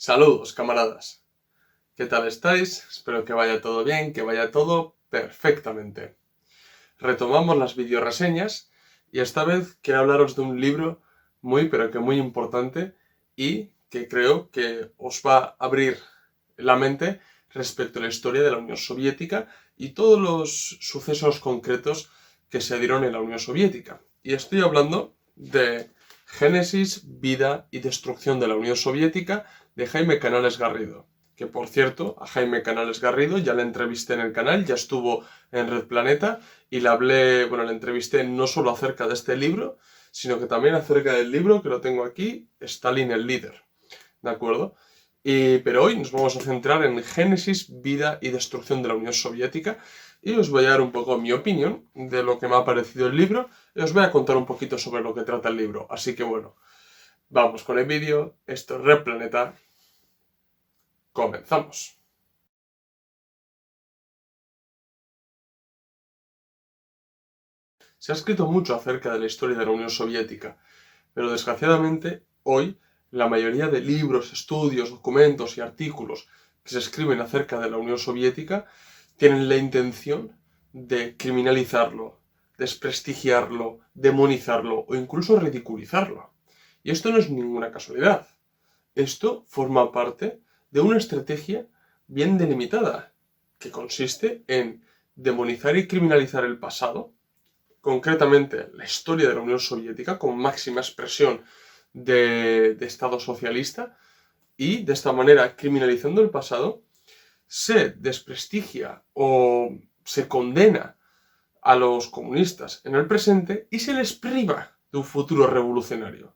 Saludos, camaradas. ¿Qué tal estáis? Espero que vaya todo bien, que vaya todo perfectamente. Retomamos las videoreseñas y esta vez quiero hablaros de un libro muy muy importante y que creo que os va a abrir la mente respecto a la historia de la Unión Soviética y todos los sucesos concretos que se dieron en la Unión Soviética. Y estoy hablando de Génesis, vida y destrucción de la Unión Soviética de Jaime Canales Garrido. Que por cierto, a Jaime Canales Garrido ya le entrevisté en el canal, ya estuvo en Red Planeta y le entrevisté no solo acerca de este libro, sino que también acerca del libro que lo tengo aquí, Stalin el líder. ¿De acuerdo? Pero hoy nos vamos a centrar en Génesis, vida y destrucción de la Unión Soviética y os voy a dar un poco mi opinión de lo que me ha parecido el libro y os voy a contar un poquito sobre lo que trata el libro. Así que bueno, vamos con el vídeo. Esto es Red Planeta. Comenzamos. Se ha escrito mucho acerca de la historia de la Unión Soviética, pero desgraciadamente hoy la mayoría de libros, estudios, documentos y artículos que se escriben acerca de la Unión Soviética tienen la intención de criminalizarlo, desprestigiarlo, demonizarlo o incluso ridiculizarlo. Y esto no es ninguna casualidad. Esto forma parte de una estrategia bien delimitada, que consiste en demonizar y criminalizar el pasado, concretamente la historia de la Unión Soviética como máxima expresión de Estado socialista, y de esta manera, criminalizando el pasado, se desprestigia o se condena a los comunistas en el presente y se les priva de un futuro revolucionario.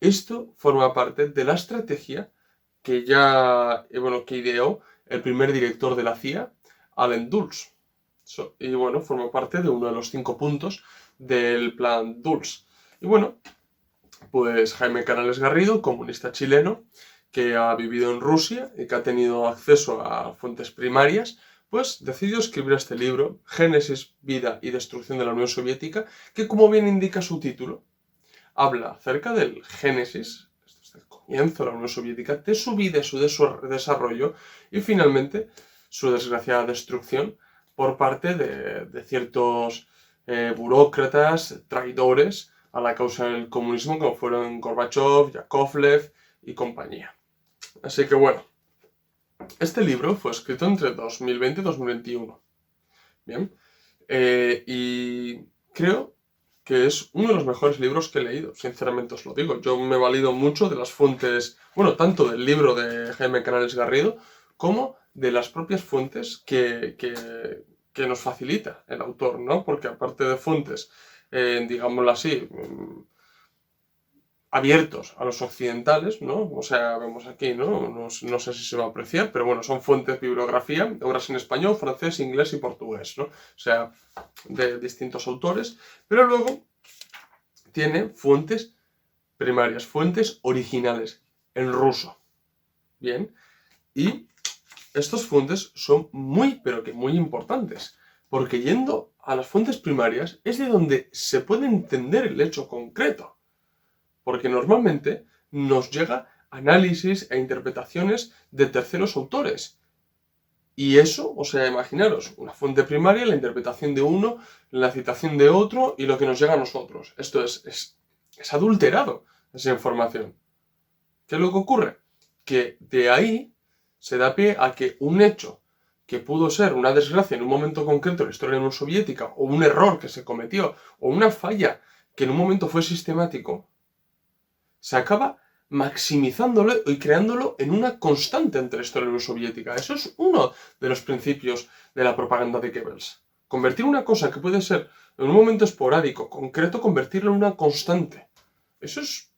Esto forma parte de la estrategia que que ideó el primer director de la CIA, Allen Dulles. Y forma parte de uno de los 5 puntos del plan Dulles. Y pues Jaime Canales Garrido, comunista chileno, que ha vivido en Rusia y que ha tenido acceso a fuentes primarias, pues decidió escribir este libro, Génesis, vida y destrucción de la Unión Soviética, que como bien indica su título, habla acerca del Génesis, el comienzo de la Unión Soviética, de su vida y su desarrollo, y finalmente su desgraciada destrucción por parte de ciertos burócratas, traidores a la causa del comunismo, como fueron Gorbachev, Yakovlev y compañía. Así que bueno, este libro fue escrito entre 2020 y 2021. Bien, y creo que es uno de los mejores libros que he leído, sinceramente os lo digo. Yo me he valido mucho de las fuentes, tanto del libro de Jaime Canales Garrido, como de las propias fuentes que nos facilita el autor, ¿no? Porque aparte de fuentes, digámoslo así, abiertos a los occidentales, ¿no? O sea, vemos aquí, ¿no? No sé si se va a apreciar, pero bueno, son fuentes de bibliografía, obras en español, francés, inglés y portugués, ¿no? O sea, de distintos autores, pero luego tiene fuentes primarias, fuentes originales, en ruso. Bien, y estas fuentes son pero que muy importantes, porque yendo a las fuentes primarias es de donde se puede entender el hecho concreto. Porque normalmente nos llega análisis e interpretaciones de terceros autores. Y eso, o sea, imaginaros, una fuente primaria, la interpretación de uno, la citación de otro y lo que nos llega a nosotros. Esto es adulterado, esa información. ¿Qué es lo que ocurre? Que de ahí se da pie a que un hecho que pudo ser una desgracia en un momento concreto en la historia de la Unión Soviética, o un error que se cometió, o una falla que en un momento fue sistemático, se acaba maximizándolo y creándolo en una constante entre la historia de la Unión Soviética. Eso es uno de los principios de la propaganda de Goebbels. Convertir una cosa que puede ser en un momento esporádico, concreto, convertirlo en una constante. Eso es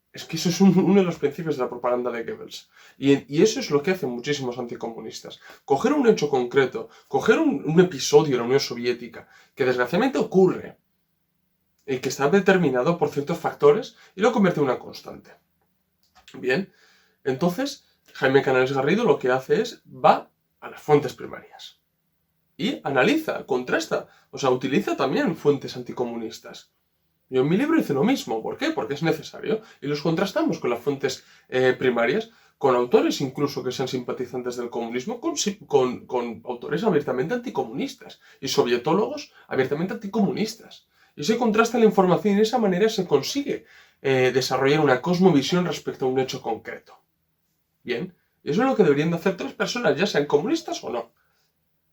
uno de los principios de la propaganda de Goebbels. Y eso es lo que hacen muchísimos anticomunistas. Coger un hecho concreto, coger un episodio de la Unión Soviética, que desgraciadamente ocurre, y que está determinado por ciertos factores, y lo convierte en una constante. Bien, entonces Jaime Canales Garrido lo que hace es, va a las fuentes primarias y analiza, contrasta, o sea, utiliza también fuentes anticomunistas. Yo en mi libro hice lo mismo. ¿Por qué? Porque es necesario. Y los contrastamos con las fuentes primarias, con autores incluso que sean simpatizantes del comunismo, con autores abiertamente anticomunistas y sovietólogos abiertamente anticomunistas. Y se contrasta la información y de esa manera se consigue desarrollar una cosmovisión respecto a un hecho concreto. Bien, y eso es lo que deberían de hacer tres personas, ya sean comunistas o no.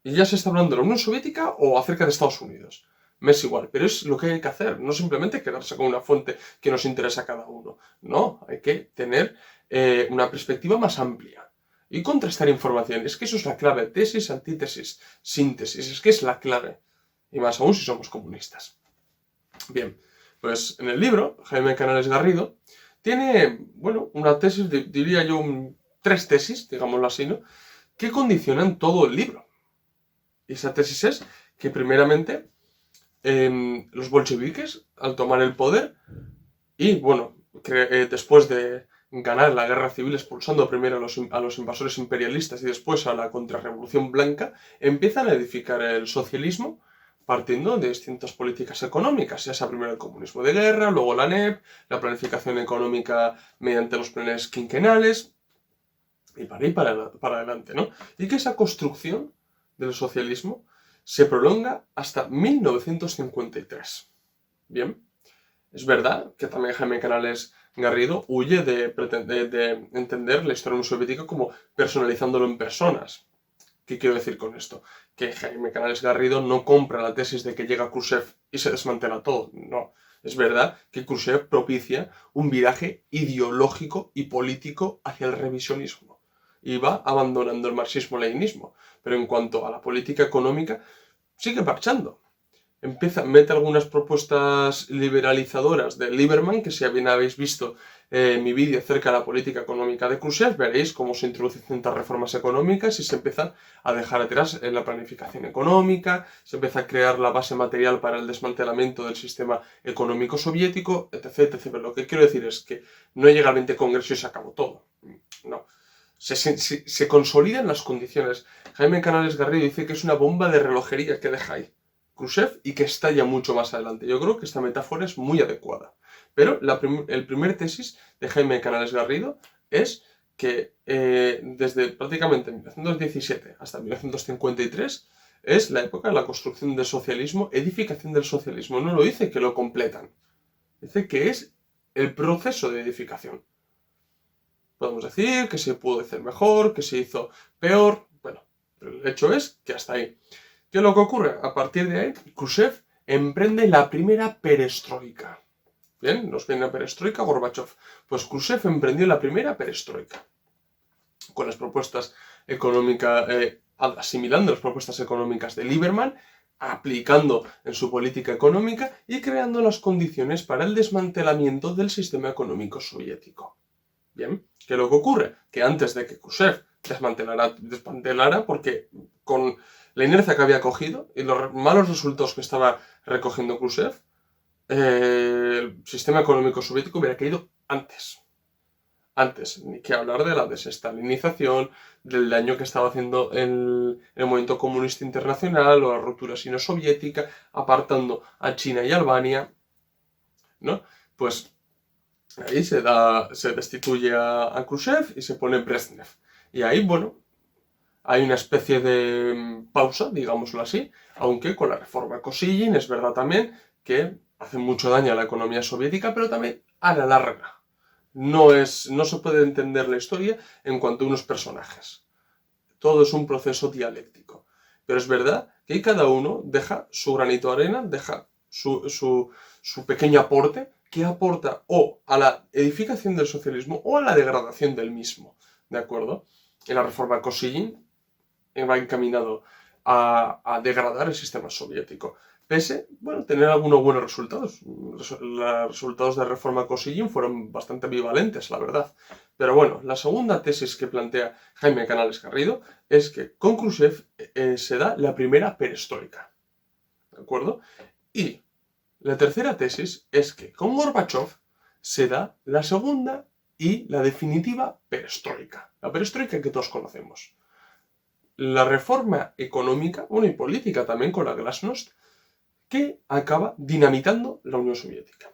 Y ya se está hablando de la Unión Soviética o acerca de Estados Unidos. Me es igual, pero es lo que hay que hacer, no simplemente quedarse con una fuente que nos interesa a cada uno. No, hay que tener una perspectiva más amplia y contrastar información. Es que eso es la clave, tesis, antítesis, síntesis, es que es la clave. Y más aún si somos comunistas. Bien, pues en el libro, Jaime Canales Garrido tiene, bueno, una tesis, diría yo, tres tesis, digámoslo así, ¿no?, que condicionan todo el libro. Y esa tesis es que primeramente los bolcheviques, al tomar el poder, y bueno, después de ganar la guerra civil expulsando primero a los invasores imperialistas y después a la contrarrevolución blanca, empiezan a edificar el socialismo partiendo de distintas políticas económicas, ya sea primero el comunismo de guerra, luego la NEP, la planificación económica mediante los planes quinquenales, y para ahí para adelante, ¿no? Y que esa construcción del socialismo se prolonga hasta 1953. Bien, es verdad que también Jaime Canales Garrido huye de entender la historia soviética como personalizándolo en personas. ¿Qué quiero decir con esto? Que Jaime Canales Garrido no compra la tesis de que llega Khrushchev y se desmantela todo. No. Es verdad que Khrushchev propicia un viraje ideológico y político hacia el revisionismo y va abandonando el marxismo-leninismo. Pero en cuanto a la política económica, sigue marchando. Mete algunas propuestas liberalizadoras de Lieberman, que si bien habéis visto mi vídeo acerca de la política económica de Khrushchev, veréis cómo se introducen ciertas reformas económicas y se empieza a dejar atrás la planificación económica, se empieza a crear la base material para el desmantelamiento del sistema económico soviético, etc, etc. Pero lo que quiero decir es que no llega al 20 Congreso y se acabó todo. No. Se consolidan las condiciones. Jaime Canales Garrido dice que es una bomba de relojería que deja ahí Khrushchev y que estalla mucho más adelante. Yo creo que esta metáfora es muy adecuada. Pero el primer tesis de Jaime Canales Garrido es que desde prácticamente 1917 hasta 1953 es la época de la construcción del socialismo, edificación del socialismo. No lo dice que lo completan, dice que es el proceso de edificación. Podemos decir que se pudo hacer mejor, que se hizo peor, bueno, pero el hecho es que hasta ahí. ¿Qué es lo que ocurre? A partir de ahí, Khrushchev emprende la primera perestroika. Bien, nos viene la perestroika, Gorbachev. Pues Khrushchev emprendió la primera perestroika. Con las propuestas económicas, asimilando las propuestas económicas de Lieberman, aplicando en su política económica y creando las condiciones para el desmantelamiento del sistema económico soviético. Bien, ¿qué es lo que ocurre? Que antes de que Khrushchev desmantelara porque con la inercia que había cogido y los malos resultados que estaba recogiendo Khrushchev, el sistema económico soviético hubiera caído antes. Antes, ni que hablar de la desestalinización, del daño que estaba haciendo el movimiento comunista internacional o la ruptura sino-soviética, apartando a China y Albania, ¿no? Pues ahí se destituye a Khrushchev y se pone Brezhnev. Y ahí, bueno, hay una especie de pausa, digámoslo así, aunque con la reforma Kosygin es verdad también que hace mucho daño a la economía soviética, pero también a la larga. No se puede entender la historia en cuanto a unos personajes. Todo es un proceso dialéctico. Pero es verdad que cada uno deja su granito de arena, deja su pequeño aporte, que aporta o a la edificación del socialismo o a la degradación del mismo. ¿De acuerdo? En la reforma Kosygin va encaminado a degradar el sistema soviético. Pese, bueno, tener algunos buenos resultados. Los resultados de reforma Kosygin fueron bastante ambivalentes, la verdad. Pero bueno, la segunda tesis que plantea Jaime Canales Garrido es que con Khrushchev se da la primera perestroika. ¿De acuerdo? Y la tercera tesis es que con Gorbachev se da la segunda y la definitiva perestroika. La perestroika que todos conocemos. La reforma económica, bueno, y política también con la glasnost, que acaba dinamitando la Unión Soviética.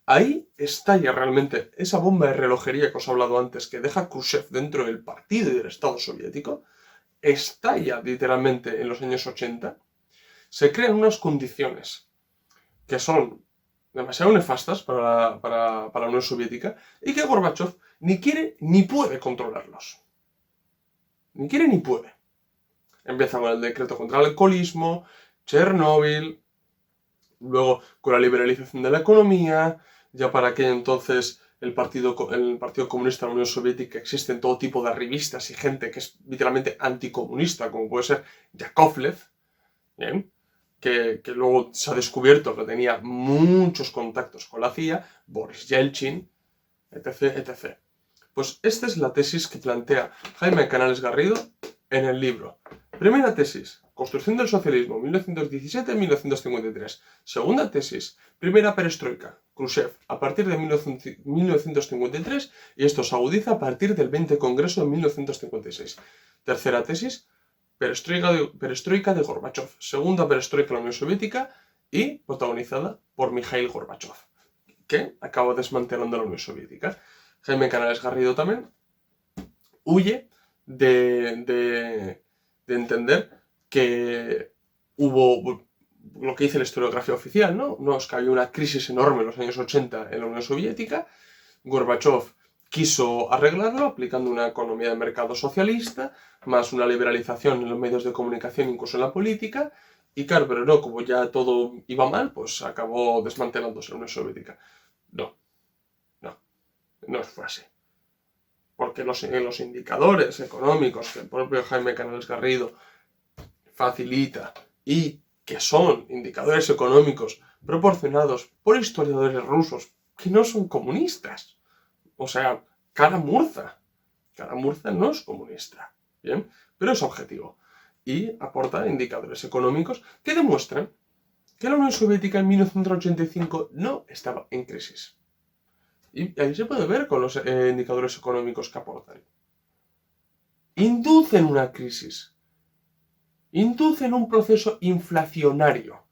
Ahí estalla realmente esa bomba de relojería que os he hablado antes, que deja Khrushchev dentro del partido y del Estado soviético, estalla literalmente en los años 80, se crean unas condiciones que son demasiado nefastas para la Unión Soviética y que Gorbachev ni quiere ni puede controlarlos. Ni quiere ni puede. Empieza con el decreto contra el alcoholismo, Chernóbil, luego con la liberalización de la economía, ya para aquel entonces el Partido Comunista de la Unión Soviética existen todo tipo de arribistas y gente que es literalmente anticomunista, como puede ser Yakovlev, ¿bien? Que luego se ha descubierto que tenía muchos contactos con la CIA, Boris Yeltsin, etc, etc. Pues esta es la tesis que plantea Jaime Canales Garrido en el libro. Primera tesis, construcción del socialismo, 1917-1953. Segunda tesis, primera perestroika, Khrushchev, a partir de 1953, y esto se agudiza a partir del 20 Congreso de 1956. Tercera tesis, perestroika de Gorbachev, segunda perestroika de la Unión Soviética y protagonizada por Mikhail Gorbachev, que acaba desmantelando la Unión Soviética. Jaime Canales Garrido también huye de entender que hubo lo que dice la historiografía oficial, ¿no? No, es que había una crisis enorme en los años 80 en la Unión Soviética. Gorbachev quiso arreglarlo aplicando una economía de mercado socialista, más una liberalización en los medios de comunicación, incluso en la política. Y claro, pero no, como ya todo iba mal, pues acabó desmantelándose la Unión Soviética. No fue así. Porque los indicadores económicos que el propio Jaime Canales Garrido facilita y que son indicadores económicos proporcionados por historiadores rusos que no son comunistas. O sea, Kara-Murza. Kara-Murza no es comunista, ¿bien? Pero es objetivo. Y aporta indicadores económicos que demuestran que la Unión Soviética en 1985 no estaba en crisis. Y ahí se puede ver con los indicadores económicos que aportan. Inducen una crisis. Inducen un proceso inflacionario.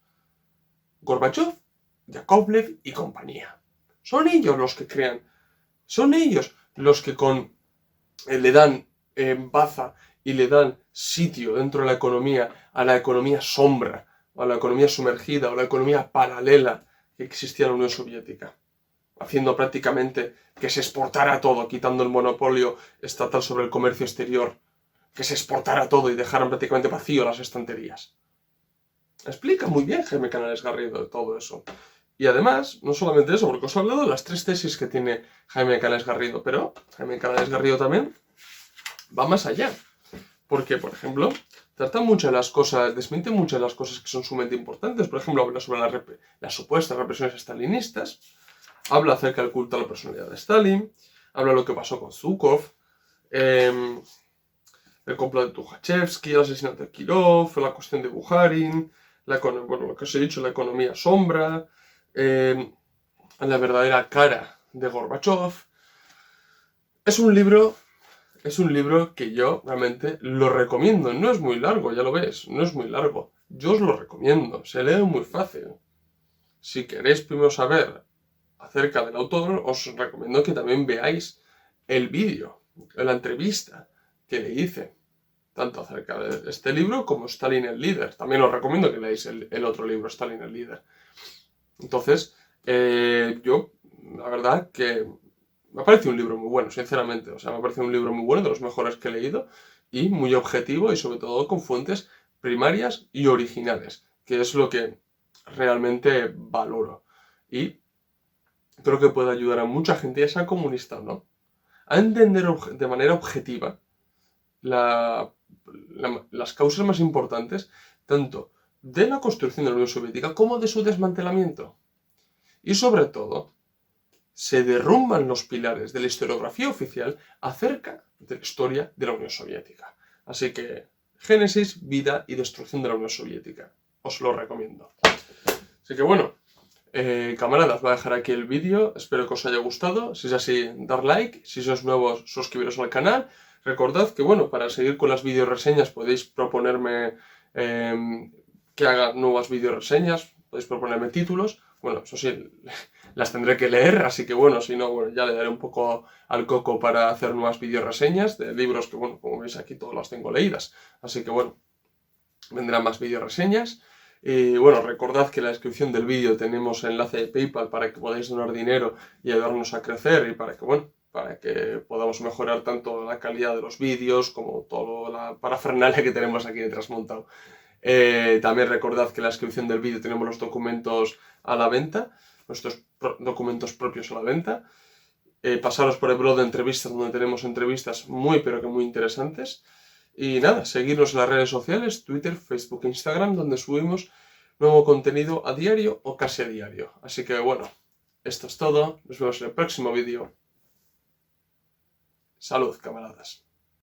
Gorbachev, Yakovlev y compañía. Son ellos los que crean. Son ellos los que le dan baza y le dan sitio dentro de la economía a la economía sombra, a la economía sumergida, o la economía paralela que existía en la Unión Soviética, haciendo prácticamente que se exportara todo, quitando el monopolio estatal sobre el comercio exterior, que se exportara todo y dejaran prácticamente vacío las estanterías. Explica muy bien Jaime Canales Garrido de todo eso. Y además, no solamente eso, porque os he hablado de las 3 tesis que tiene Jaime Canales Garrido, pero Jaime Canales Garrido también va más allá. Porque, por ejemplo, trata muchas de las cosas, desmiente muchas de las cosas que son sumamente importantes. Por ejemplo, habla sobre las supuestas represiones estalinistas, habla acerca del culto a la personalidad de Stalin, habla de lo que pasó con Zhukov, el complot de Tukhachevsky, el asesinato de Kirov, la cuestión de Bukharin, lo que os he dicho, la economía sombra, la verdadera cara de Gorbachev. Es un libro que yo realmente lo recomiendo. No es muy largo, ya lo ves, no es muy largo. Yo os lo recomiendo, se lee muy fácil. Si queréis primero saber acerca del autor, os recomiendo que también veáis el vídeo, la entrevista que le hice, tanto acerca de este libro como Stalin el líder. También os recomiendo que leáis el otro libro, Stalin el líder. Entonces, yo, la verdad que me ha parecido un libro muy bueno, sinceramente. O sea, me ha parecido un libro muy bueno, de los mejores que he leído, y muy objetivo y sobre todo con fuentes primarias y originales, que es lo que realmente valoro. Y creo que puede ayudar a mucha gente, ya sea comunista o no, a entender de manera objetiva las causas más importantes, tanto de la construcción de la Unión Soviética como de su desmantelamiento. Y sobre todo, se derrumban los pilares de la historiografía oficial acerca de la historia de la Unión Soviética. Así que, Génesis, vida y destrucción de la Unión Soviética. Os lo recomiendo. Así que bueno, camaradas, voy a dejar aquí el vídeo. Espero que os haya gustado. Si es así, dar like. Si sois nuevos, suscribiros al canal. Recordad que, bueno, para seguir con las videoreseñas podéis proponerme que haga nuevas videoreseñas. Podéis proponerme títulos. Bueno, eso sí, las tendré que leer, así que bueno, si no, bueno, ya le daré un poco al coco para hacer nuevas videoreseñas de libros que, bueno, como veis aquí todas las tengo leídas. Así que bueno, vendrán más videoreseñas. Y bueno, recordad que en la descripción del vídeo tenemos enlace de PayPal para que podáis donar dinero y ayudarnos a crecer y para que, bueno, para que podamos mejorar tanto la calidad de los vídeos como toda la parafernalia que tenemos aquí detrás montado. También recordad que en la descripción del vídeo tenemos los documentos a la venta, nuestros documentos propios a la venta. Pasaros por el blog de entrevistas donde tenemos entrevistas muy pero que muy interesantes. Y nada, seguirnos en las redes sociales, Twitter, Facebook e Instagram, donde subimos nuevo contenido a diario o casi a diario. Así que bueno, esto es todo. Nos vemos en el próximo vídeo. Salud, camaradas.